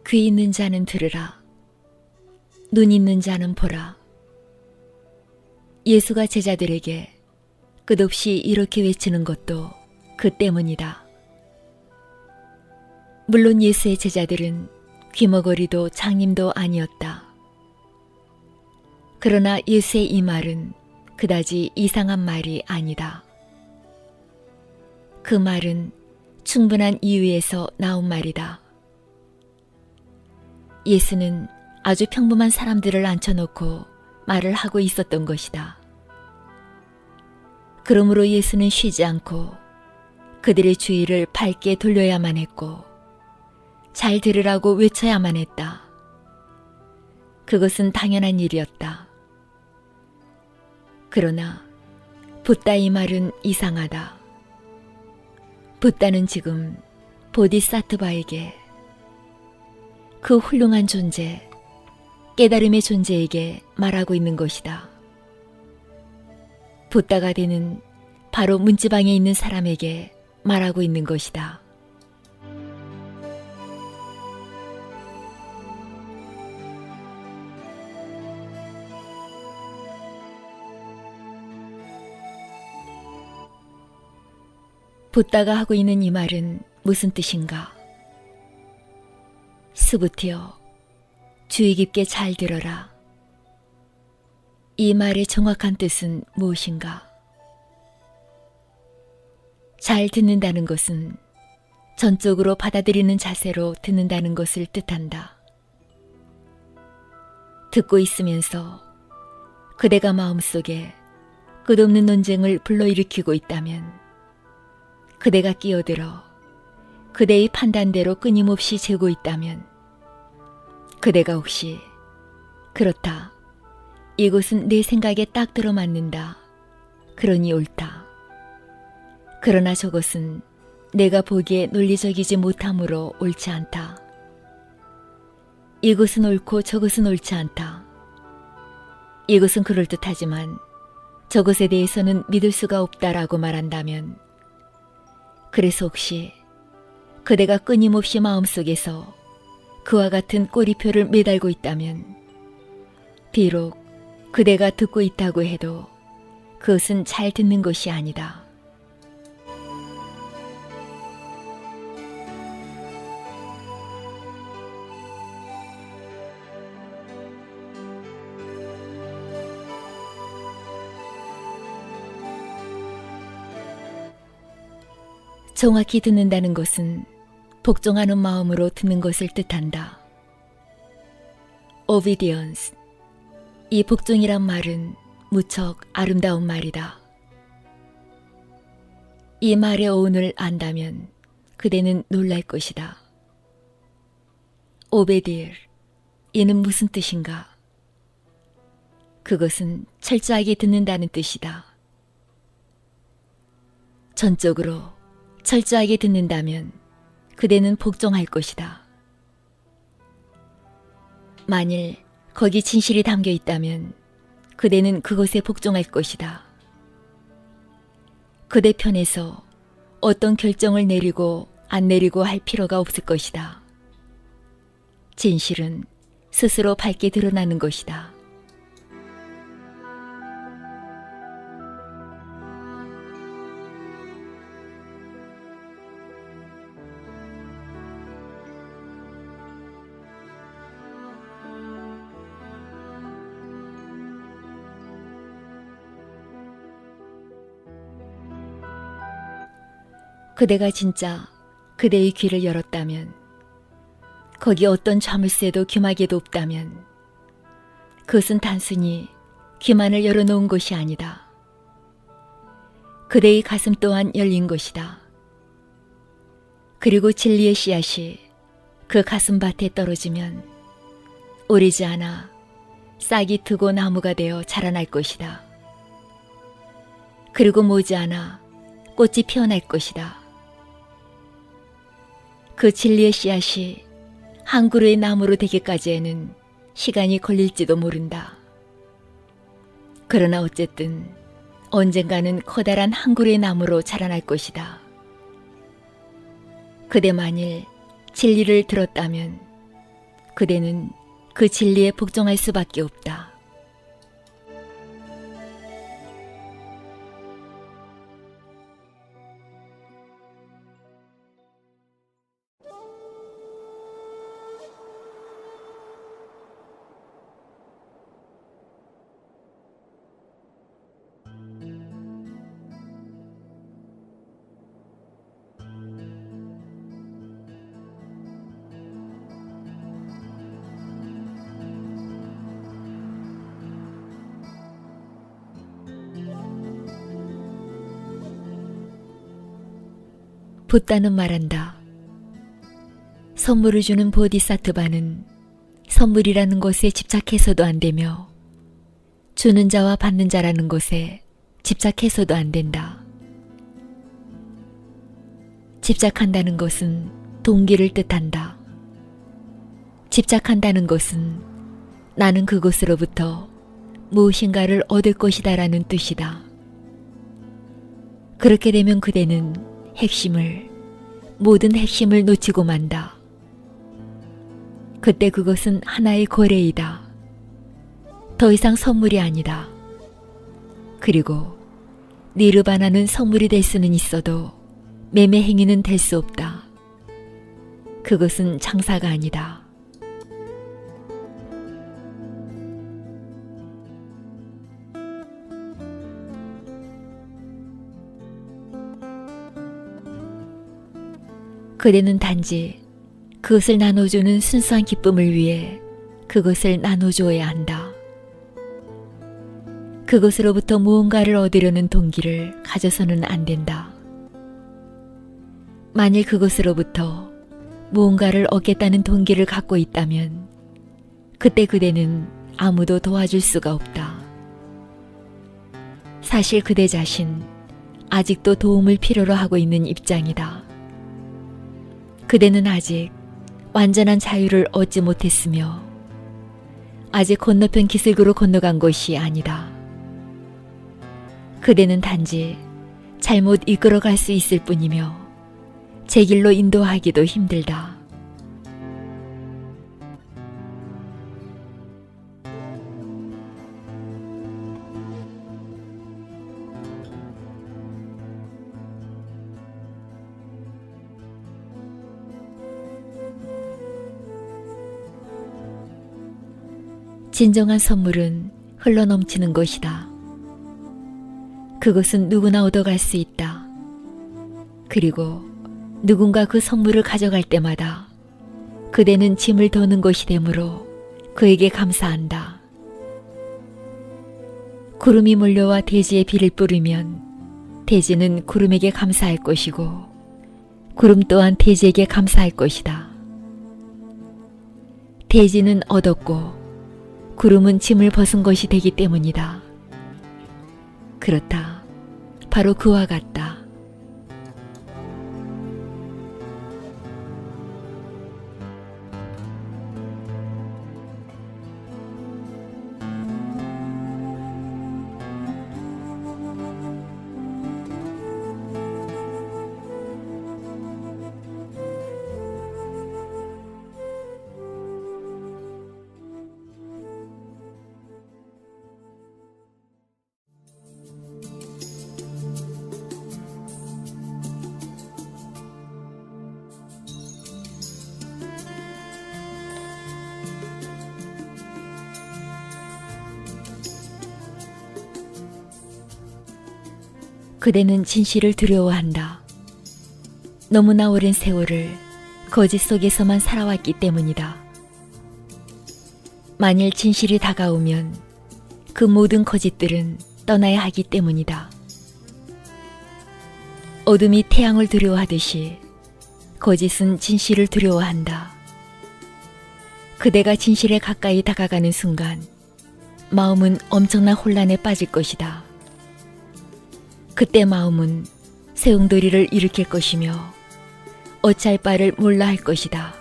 귀 있는 자는 들으라. 눈 있는 자는 보라. 예수가 제자들에게 끝없이 이렇게 외치는 것도 그 때문이다. 물론 예수의 제자들은 귀머거리도 장님도 아니었다. 그러나 예수의 이 말은 그다지 이상한 말이 아니다. 그 말은 충분한 이유에서 나온 말이다. 예수는 아주 평범한 사람들을 앉혀놓고 말을 하고 있었던 것이다. 그러므로 예수는 쉬지 않고 그들의 주의를 밝게 돌려야만 했고 잘 들으라고 외쳐야만 했다. 그것은 당연한 일이었다. 그러나 붓다 이 말은 이상하다. 붓다는 지금 보디사트바에게, 그 훌륭한 존재, 깨달음의 존재에게 말하고 있는 것이다. 붓다가 되는 바로 문지방에 있는 사람에게 말하고 있는 것이다. 붓다가 하고 있는 이 말은 무슨 뜻인가? 스부티여, 주의 깊게 잘 들어라. 이 말의 정확한 뜻은 무엇인가? 잘 듣는다는 것은 전적으로 받아들이는 자세로 듣는다는 것을 뜻한다. 듣고 있으면서 그대가 마음속에 끝없는 논쟁을 불러일으키고 있다면, 그대가 끼어들어 그대의 판단대로 끊임없이 재고 있다면, 그대가 혹시 그렇다, 이곳은 내 생각에 딱 들어맞는다, 그러니 옳다, 그러나 저것은 내가 보기에 논리적이지 못하므로 옳지 않다, 이것은 옳고 저것은 옳지 않다, 이것은 그럴듯하지만 저것에 대해서는 믿을 수가 없다라고 말한다면, 그래서 혹시 그대가 끊임없이 마음속에서 그와 같은 꼬리표를 매달고 있다면, 비록 그대가 듣고 있다고 해도 그것은 잘 듣는 것이 아니다. 정확히 듣는다는 것은 복종하는 마음으로 듣는 것을 뜻한다. obedience, 이 복종이란 말은 무척 아름다운 말이다. 이 말의 어원을 안다면 그대는 놀랄 것이다. 오베딜, 이는 무슨 뜻인가? 그것은 철저하게 듣는다는 뜻이다. 전적으로 철저하게 듣는다면 그대는 복종할 것이다. 만일 거기 진실이 담겨 있다면 그대는 그것에 복종할 것이다. 그대 편에서 어떤 결정을 내리고 안 내리고 할 필요가 없을 것이다. 진실은 스스로 밝게 드러나는 것이다. 그대가 진짜 그대의 귀를 열었다면, 거기 어떤 자물쇠도 귀마개도 없다면, 그것은 단순히 귀만을 열어놓은 것이 아니다. 그대의 가슴 또한 열린 것이다. 그리고 진리의 씨앗이 그 가슴밭에 떨어지면 오리지 않아 싹이 트고 나무가 되어 자라날 것이다. 그리고 머지않아 꽃이 피어날 것이다. 그 진리의 씨앗이 한 그루의 나무로 되기까지에는 시간이 걸릴지도 모른다. 그러나 어쨌든 언젠가는 커다란 한 그루의 나무로 자라날 것이다. 그대 만일 진리를 들었다면 그대는 그 진리에 복종할 수밖에 없다. 붓다는 말한다. 선물을 주는 보디사트바는 선물이라는 것에 집착해서도 안 되며 주는 자와 받는 자라는 것에 집착해서도 안 된다. 집착한다는 것은 동기를 뜻한다. 집착한다는 것은 나는 그곳으로부터 무엇인가를 얻을 것이다라는 뜻이다. 그렇게 되면 그대는 모든 핵심을 놓치고 만다. 그때 그것은 하나의 거래이다. 더 이상 선물이 아니다. 그리고 니르바나는 선물이 될 수는 있어도 매매 행위는 될 수 없다. 그것은 장사가 아니다. 그대는 단지 그것을 나눠주는 순수한 기쁨을 위해 그것을 나눠주어야 한다. 그것으로부터 무언가를 얻으려는 동기를 가져서는 안 된다. 만일 그것으로부터 무언가를 얻겠다는 동기를 갖고 있다면 그때 그대는 아무도 도와줄 수가 없다. 사실 그대 자신 아직도 도움을 필요로 하고 있는 입장이다. 그대는 아직 완전한 자유를 얻지 못했으며 아직 건너편 기슭으로 건너간 것이 아니다. 그대는 단지 잘못 이끌어갈 수 있을 뿐이며 제 길로 인도하기도 힘들다. 진정한 선물은 흘러넘치는 것이다. 그것은 누구나 얻어갈 수 있다. 그리고 누군가 그 선물을 가져갈 때마다 그대는 짐을 더는 것이 되므로 그에게 감사한다. 구름이 몰려와 대지에 비를 뿌리면 대지는 구름에게 감사할 것이고 구름 또한 대지에게 감사할 것이다. 대지는 얻었고 구름은 짐을 벗은 것이 되기 때문이다. 그렇다. 바로 그와 같다. 그대는 진실을 두려워한다. 너무나 오랜 세월을 거짓 속에서만 살아왔기 때문이다. 만일 진실이 다가오면 그 모든 거짓들은 떠나야 하기 때문이다. 어둠이 태양을 두려워하듯이 거짓은 진실을 두려워한다. 그대가 진실에 가까이 다가가는 순간 마음은 엄청난 혼란에 빠질 것이다. 그때 마음은 소용돌이를 일으킬 것이며 어찌할 바를 몰라 할 것이다.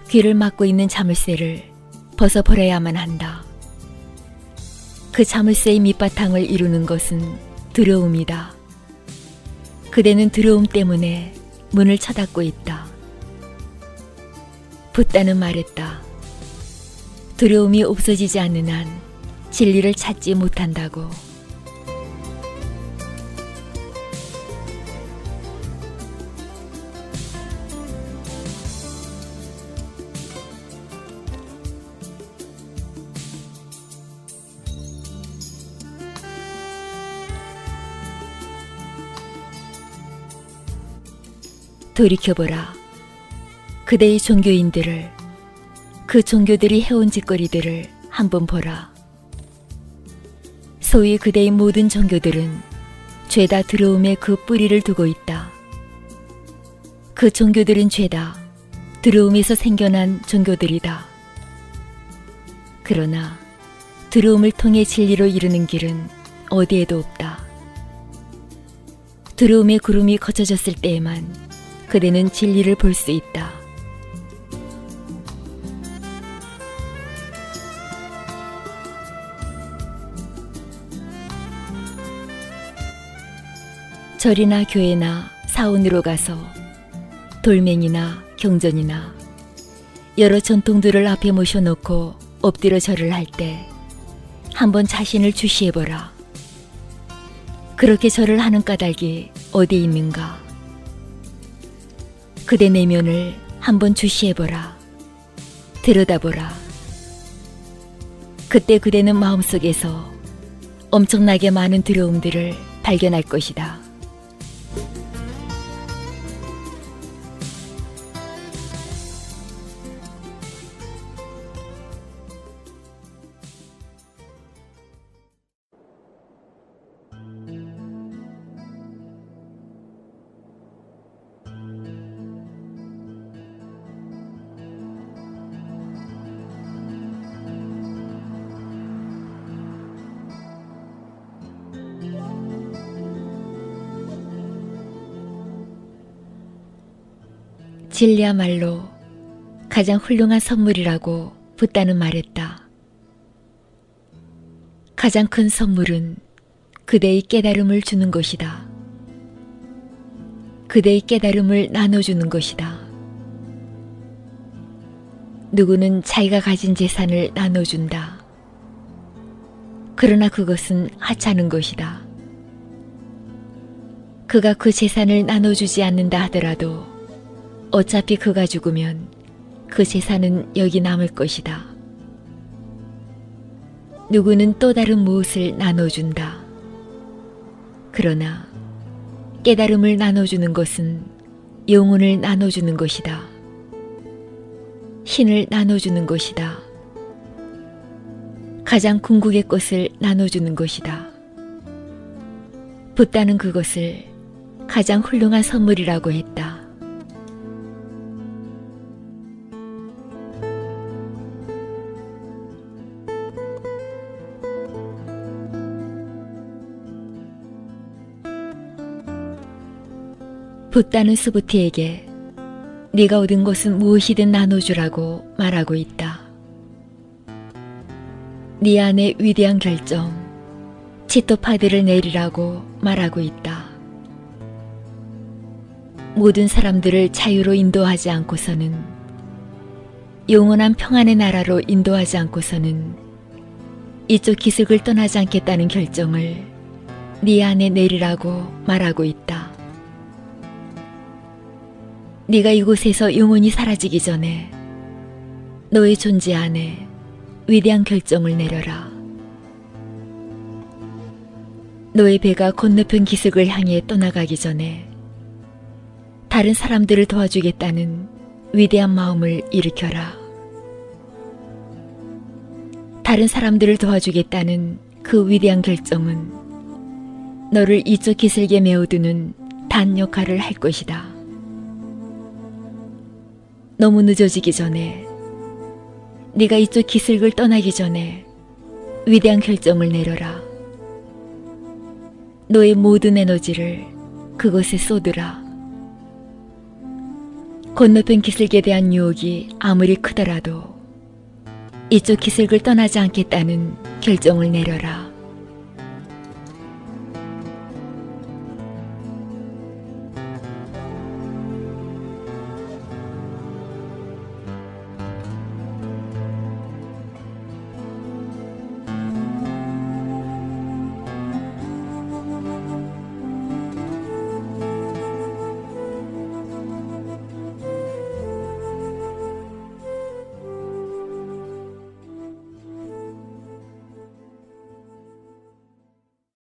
귀를 막고 있는 자물쇠를 벗어버려야만 한다. 그 자물쇠의 밑바탕을 이루는 것은 두려움이다. 그대는 두려움 때문에 문을 쳐닫고 있다. 붓다는 말했다. 두려움이 없어지지 않는 한 진리를 찾지 못한다고. 돌이켜보라. 그대의 종교인들을, 그 종교들이 해온 짓거리들을 한번 보라. 소위 그대의 모든 종교들은 죄다 두려움에 그 뿌리를 두고 있다. 그 종교들은 죄다 두려움에서 생겨난 종교들이다. 그러나 두려움을 통해 진리로 이르는 길은 어디에도 없다. 두려움의 구름이 거쳐졌을 때에만 그대는 진리를 볼 수 있다. 절이나 교회나 사원으로 가서 돌멩이나 경전이나 여러 전통들을 앞에 모셔놓고 엎드려 절을 할 때 한번 자신을 주시해보라. 그렇게 절을 하는 까닭이 어디에 있는가? 그대 내면을 한번 주시해보라. 들여다보라. 그때 그대는 마음속에서 엄청나게 많은 두려움들을 발견할 것이다. 진리야말로 가장 훌륭한 선물이라고 붓다는 말했다. 가장 큰 선물은 그대의 깨달음을 주는 것이다. 그대의 깨달음을 나눠주는 것이다. 누구는 자기가 가진 재산을 나눠준다. 그러나 그것은 하찮은 것이다. 그가 그 재산을 나눠주지 않는다 하더라도 어차피 그가 죽으면 그 재산은 여기 남을 것이다. 누구는 또 다른 무엇을 나눠준다. 그러나 깨달음을 나눠주는 것은 영혼을 나눠주는 것이다. 신을 나눠주는 것이다. 가장 궁극의 것을 나눠주는 것이다. 붓다는 그것을 가장 훌륭한 선물이라고 했다. 붓다는 스부티에게 네가 얻은 것은 무엇이든 나눠주라고 말하고 있다. 네 안에 위대한 결정, 치토파드를 내리라고 말하고 있다. 모든 사람들을 자유로 인도하지 않고서는, 영원한 평안의 나라로 인도하지 않고서는 이쪽 기슭을 떠나지 않겠다는 결정을 네 안에 내리라고 말하고 있다. 네가 이곳에서 영원히 사라지기 전에 너의 존재 안에 위대한 결정을 내려라. 너의 배가 건너편 기슭을 향해 떠나가기 전에 다른 사람들을 도와주겠다는 위대한 마음을 일으켜라. 다른 사람들을 도와주겠다는 그 위대한 결정은 너를 이쪽 기슭에 메어두는 단 역할을 할 것이다. 너무 늦어지기 전에, 네가 이쪽 기슭을 떠나기 전에 위대한 결정을 내려라. 너의 모든 에너지를 그것에 쏟으라. 건너편 기슭에 대한 유혹이 아무리 크더라도 이쪽 기슭을 떠나지 않겠다는 결정을 내려라.